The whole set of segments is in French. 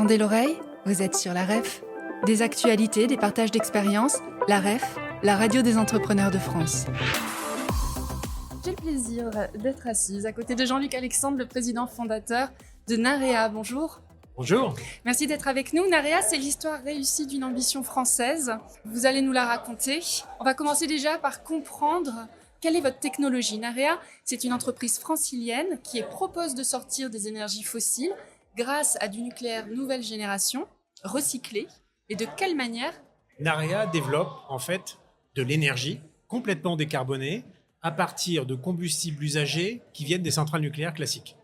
tendez l'oreille, vous êtes sur la REF. Des actualités, des partages d'expériences, la REF, la radio des entrepreneurs de France. J'ai le plaisir d'être assise à côté de Jean-Luc Alexandre, le président fondateur de Narea. Bonjour. Bonjour. Merci d'être avec nous. Narea, c'est l'histoire réussie d'une ambition française. Vous allez nous la raconter. On va commencer déjà par comprendre quelle est votre technologie. Narea, c'est une entreprise francilienne qui propose de sortir des énergies fossiles grâce à du nucléaire nouvelle génération, recyclé. Et de quelle manière? Narea développe en fait de l'énergie complètement décarbonée à partir de combustibles usagés qui viennent des centrales nucléaires classiques.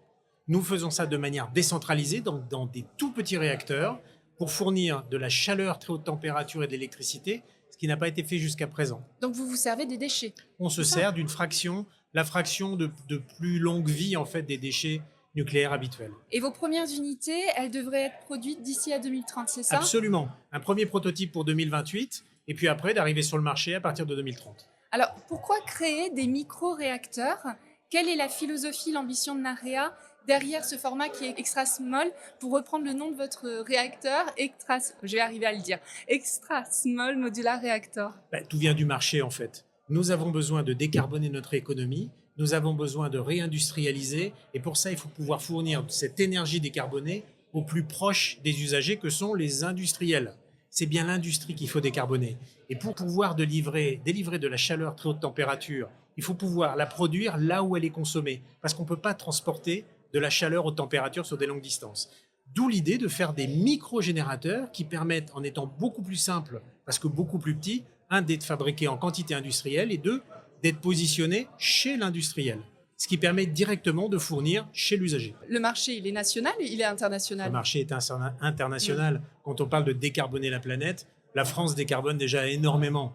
Nous faisons ça de manière décentralisée dans des tout petits réacteurs pour fournir de la chaleur très haute température et de l'électricité, ce qui n'a pas été fait jusqu'à présent. Donc vous vous servez des déchets? On se sert d'une fraction, la fraction de plus longue vie en fait des déchets nucléaires habituels. Et vos premières unités, elles devraient être produites d'ici à 2030, c'est ça? Absolument. Un premier prototype pour 2028 et puis après d'arriver sur le marché à partir de 2030. Alors pourquoi créer des micro-réacteurs? Quelle est la philosophie, l'ambition de Narea derrière ce format qui est extra small, pour reprendre le nom de votre réacteur, je vais arriver à le dire, extra small modular reactor? Tout vient du marché en fait. Nous avons besoin de décarboner notre économie, nous avons besoin de réindustrialiser et pour ça il faut pouvoir fournir cette énergie décarbonée au plus proche des usagers que sont les industriels. C'est bien l'industrie qu'il faut décarboner. Et pour pouvoir délivrer de la chaleur très haute température, il faut pouvoir la produire là où elle est consommée parce qu'on ne peut pas transporter de la chaleur haute température sur des longues distances. D'où l'idée de faire des micro-générateurs qui permettent, en étant beaucoup plus simples, parce que beaucoup plus petits, un, d'être fabriqués en quantité industrielle et deux, d'être positionnés chez l'industriel. Ce qui permet directement de fournir chez l'usager. Le marché, il est national, il est international? Le marché est international. Quand on parle de décarboner la planète, la France décarbone déjà énormément.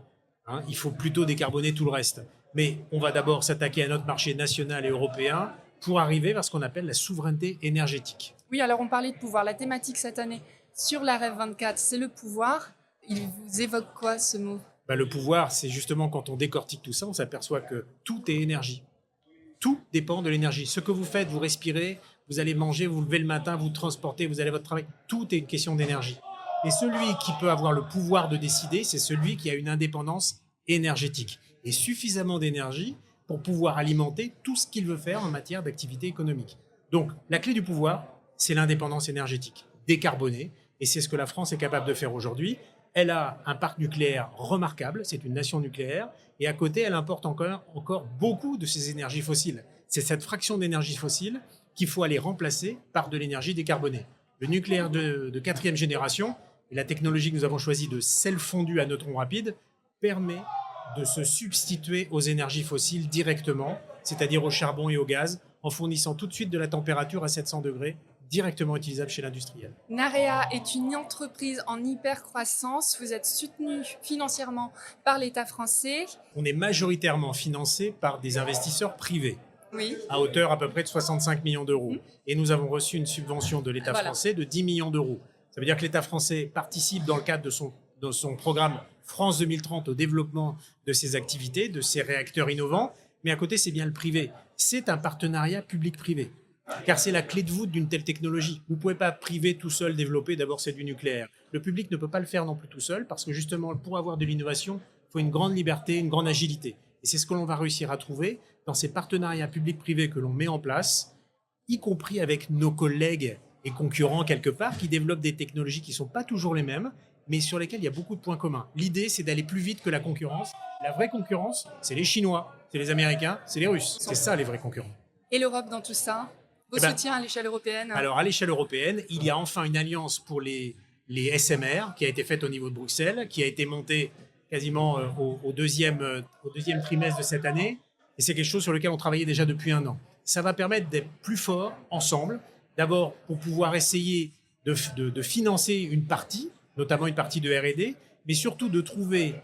Il faut plutôt décarboner tout le reste. Mais on va d'abord s'attaquer à notre marché national et européen pour arriver vers ce qu'on appelle la souveraineté énergétique. Oui, alors on parlait de pouvoir. La thématique cette année sur la REF 24, c'est le pouvoir. Il vous évoque quoi ce mot? Le pouvoir, c'est justement quand on décortique tout ça, on s'aperçoit que tout est énergie. Tout dépend de l'énergie. Ce que vous faites, vous respirez, vous allez manger, vous levez le matin, vous transportez, vous allez à votre travail. Tout est une question d'énergie. Et celui qui peut avoir le pouvoir de décider, c'est celui qui a une indépendance énergétique et suffisamment d'énergie pour pouvoir alimenter tout ce qu'il veut faire en matière d'activité économique. Donc, la clé du pouvoir, c'est l'indépendance énergétique, décarbonée, et c'est ce que la France est capable de faire aujourd'hui. Elle a un parc nucléaire remarquable, c'est une nation nucléaire, et à côté, elle importe encore beaucoup de ces énergies fossiles. C'est cette fraction d'énergie fossile qu'il faut aller remplacer par de l'énergie décarbonée. Le nucléaire de quatrième génération, et la technologie que nous avons choisie de sel fondu à neutrons rapides, permet de se substituer aux énergies fossiles directement, c'est-à-dire au charbon et au gaz, en fournissant tout de suite de la température à 700 degrés, directement utilisable chez l'industriel. Narea est une entreprise en hyper-croissance. Vous êtes soutenu financièrement par l'État français. On est majoritairement financé par des investisseurs privés, oui, à hauteur à peu près de 65 millions d'euros. Et nous avons reçu une subvention de l'État français de 10 millions d'euros. Ça veut dire que l'État français participe dans le cadre de son programme France 2030 au développement de ses activités, de ses réacteurs innovants. Mais à côté, c'est bien le privé. C'est un partenariat public-privé. Car c'est la clé de voûte d'une telle technologie. Vous ne pouvez pas privé tout seul développer, d'abord c'est du nucléaire. Le public ne peut pas le faire non plus tout seul parce que justement pour avoir de l'innovation, il faut une grande liberté, une grande agilité. Et c'est ce que l'on va réussir à trouver dans ces partenariats publics-privés que l'on met en place, y compris avec nos collègues et concurrents quelque part qui développent des technologies qui ne sont pas toujours les mêmes, mais sur lesquelles il y a beaucoup de points communs. L'idée, c'est d'aller plus vite que la concurrence. La vraie concurrence, c'est les Chinois, c'est les Américains, c'est les Russes. C'est ça les vrais concurrents. Et l'Europe dans tout ça? Vos soutiens à l'échelle européenne? Alors, à l'échelle européenne, il y a enfin une alliance pour les SMR qui a été faite au niveau de Bruxelles, qui a été montée quasiment au deuxième trimestre de cette année. Et c'est quelque chose sur lequel on travaillait déjà depuis un an. Ça va permettre d'être plus forts ensemble. D'abord, pour pouvoir essayer de financer une partie, notamment une partie de R&D, mais surtout de trouver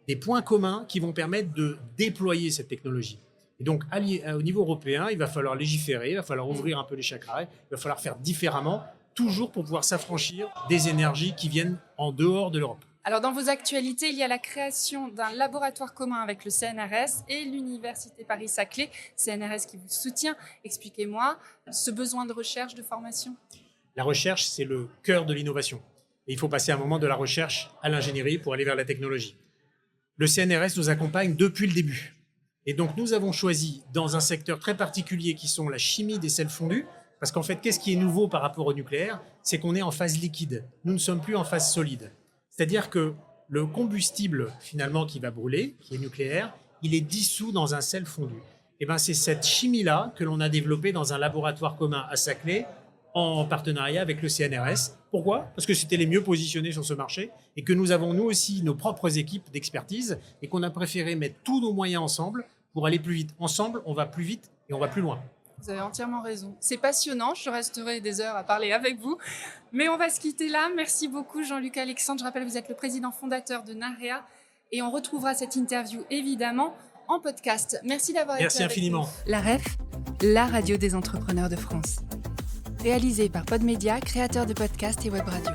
des points communs qui vont permettre de déployer cette technologie. Et donc, au niveau européen, il va falloir légiférer, il va falloir ouvrir un peu les chakras, il va falloir faire différemment, toujours pour pouvoir s'affranchir des énergies qui viennent en dehors de l'Europe. Alors, dans vos actualités, il y a la création d'un laboratoire commun avec le CNRS et l'Université Paris-Saclay, CNRS qui vous soutient. Expliquez-moi ce besoin de recherche, de formation. La recherche, c'est le cœur de l'innovation. Et il faut passer un moment de la recherche à l'ingénierie pour aller vers la technologie. Le CNRS nous accompagne depuis le début. Et donc, nous avons choisi, dans un secteur très particulier qui sont la chimie des sels fondus, parce qu'en fait, qu'est-ce qui est nouveau par rapport au nucléaire? C'est qu'on est en phase liquide. Nous ne sommes plus en phase solide. C'est-à-dire que le combustible, finalement, qui va brûler, qui est nucléaire, il est dissous dans un sel fondu. Et bien, c'est cette chimie-là que l'on a développée dans un laboratoire commun à Saclay, en partenariat avec le CNRS. Pourquoi? Parce que c'était les mieux positionnés sur ce marché et que nous avons, nous aussi, nos propres équipes d'expertise et qu'on a préféré mettre tous nos moyens ensemble pour aller plus vite. Ensemble, on va plus vite et on va plus loin. Vous avez entièrement raison. C'est passionnant, je resterai des heures à parler avec vous. Mais on va se quitter là. Merci beaucoup Jean-Luc Alexandre. Je rappelle, vous êtes le président fondateur de Narea et on retrouvera cette interview évidemment en podcast. Merci d'avoir été avec nous. Merci infiniment. La REF, la radio des entrepreneurs de France. Réalisée par Podmedia, créateur de podcasts et web radio.